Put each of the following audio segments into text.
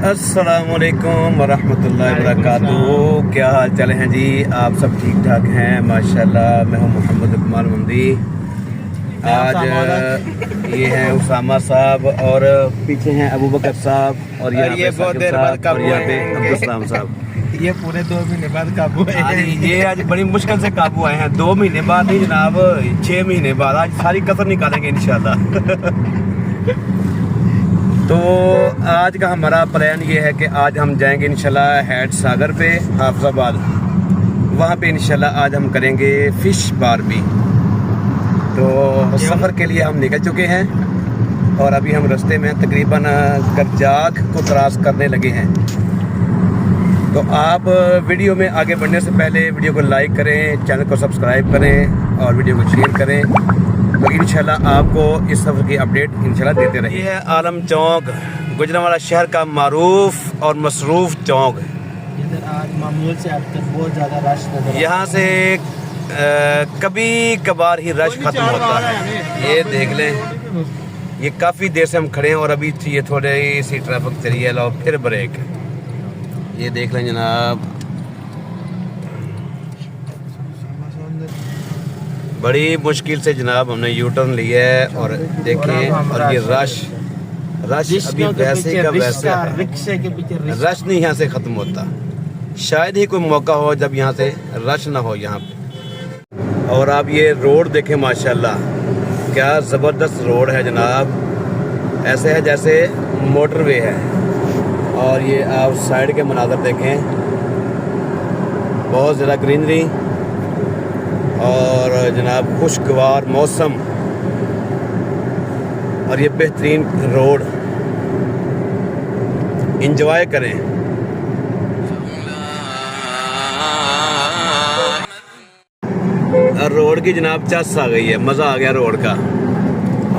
अस्सलाम वालेकुम वरहमतुल्लाहि वबरकातुहू। क्या हाल चाल हैं जी? आप सब ठीक ठाक हैं माशाल्लाह। मैं हूं मोहम्मद इकबाल मंदी। आज ये हैं उसामा साहब और पीछे हैं अबू बकर साहब और यहाँ पे साकिब साहब और यहाँ पे अब्दुल सलाम साहब। ये पूरे 2 महीने बाद काबू आए हैं। ये आज बड़ी मुश्किल से काबू आए हैं। 2 महीने बाद नहीं जनाब, 6 महीने बाद। आज सारी कसर निकालेंगे इंशाल्लाह। तो आज का हमारा प्लान ये है कि आज हम जाएंगे इंशाल्लाह हैड सागर पे हाफिजाबाद। वहाँ पे इंशाल्लाह आज हम करेंगे फ़िश बारबी। तो सफ़र के लिए हम निकल चुके हैं और अभी हम रास्ते में तकरीबन करजाक को क्रॉस करने लगे हैं। तो आप वीडियो में आगे बढ़ने से पहले वीडियो को लाइक करें, चैनल को सब्सक्राइब करें और वीडियो को शेयर करें। तो इंशाल्लाह आपको इस सफ़र की अपडेट इंशाल्लाह देते रहिए। ये है आलम चौक, गुजरांवाला शहर का मारूफ और मसरूफ़ चौक। इधर आज मामूल से अब तक बहुत ज़्यादा रश नजर यहाँ से कभी कभार ही रश ख़त्म होता है। ये देख लें, ये काफ़ी देर से हम खड़े हैं और अभी ये थोड़ी सी ट्रैफिक चली है। लो फिर ब्रेक। ये देख लें जनाब, बड़ी मुश्किल से जनाब हमने यू टर्न लिया है और देखें। और ये रश अभी वैसे का वैसे है। रिक्शे के पीछे रश नहीं यहाँ से ख़त्म होता। शायद ही कोई मौका हो जब यहाँ से रश ना हो यहाँ पे। और आप ये रोड देखें माशाल्लाह, क्या ज़बरदस्त रोड है जनाब। ऐसे है जैसे मोटरवे है। और ये आप साइड के मनाज़र देखें, बहुत ज़्यादा ग्रीनरी और जनाब खुशगवार मौसम और ये बेहतरीन रोड। इंजॉय करें। रोड की जनाब चस आ गई है, मज़ा आ गया रोड का।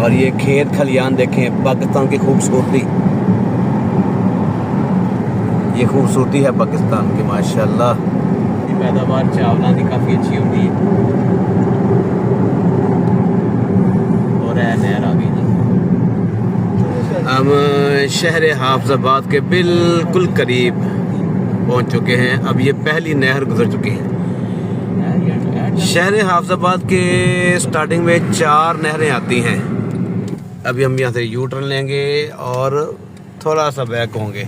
और ये खेत खलियान देखें, पाकिस्तान की खूबसूरती। ये खूबसूरती है पाकिस्तान की माशाल्लाह। पैदावार चावलों की काफ़ी अच्छी होती है। और नहर आ गई जी। हम शहर हाफिजाबाद के बिल्कुल करीब पहुंच चुके हैं। अब ये पहली नहर गुजर चुकी है। शहर हाफिजाबाद के स्टार्टिंग में 4 नहरें आती हैं। अभी हम यहाँ से यू टर्न लेंगे और थोड़ा सा बैक होंगे।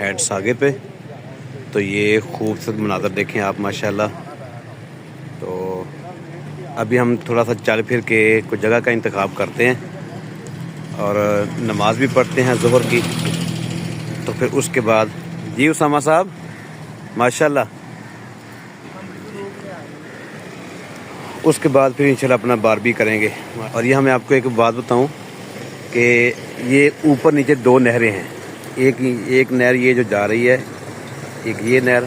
हैड सागर पे। तो ये खूबसूरत मनाज़र देखें आप माशाल्लाह। तो अभी हम थोड़ा सा चल फिर के कुछ जगह का इंतखाब करते हैं और नमाज भी पढ़ते हैं ज़ोहर की। तो फिर उसके बाद जी उसामा साहब माशाल्लाह, उसके बाद फिर इंशाल्लाह अपना बारबी करेंगे। और ये मैं आपको एक बात बताऊं कि ये ऊपर नीचे 2 नहरें हैं। एक नहर ये जो जा रही है, एक ये नहर,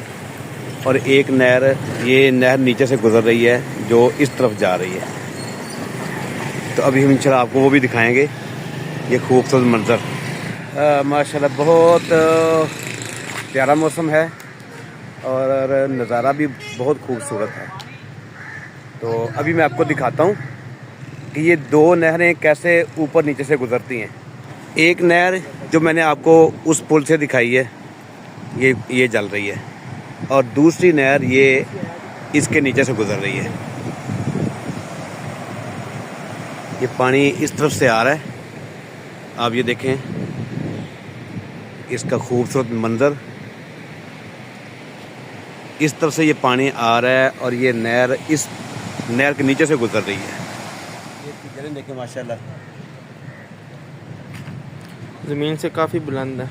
और एक नहर ये नहर नीचे से गुजर रही है जो इस तरफ जा रही है। तो अभी हम इंशाल्लाह आपको वो भी दिखाएंगे। ये खूबसूरत मंज़र माशाल्लाह, बहुत प्यारा मौसम है और नज़ारा भी बहुत खूबसूरत है। तो अभी मैं आपको दिखाता हूँ कि ये 2 नहरें कैसे ऊपर नीचे से गुज़रती हैं। एक नहर जो मैंने आपको उस पुल से दिखाई है, ये जल रही है, और दूसरी नहर ये इसके नीचे से गुज़र रही है। ये पानी इस तरफ से आ रहा है, आप ये देखें इसका खूबसूरत मंज़र। इस तरफ से ये पानी आ रहा है और ये नहर इस नहर के नीचे से गुजर रही है। ये देखें माशाल्लाह, ज़मीन से काफ़ी बुलंद है।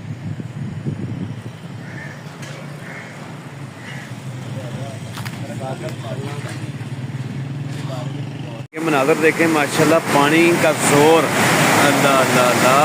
ये मनाज़र देखें माशाल्लाह, पानी का जोर, अल्लाह अल्लाह अल्लाह।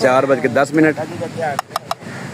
4:10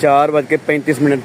4:35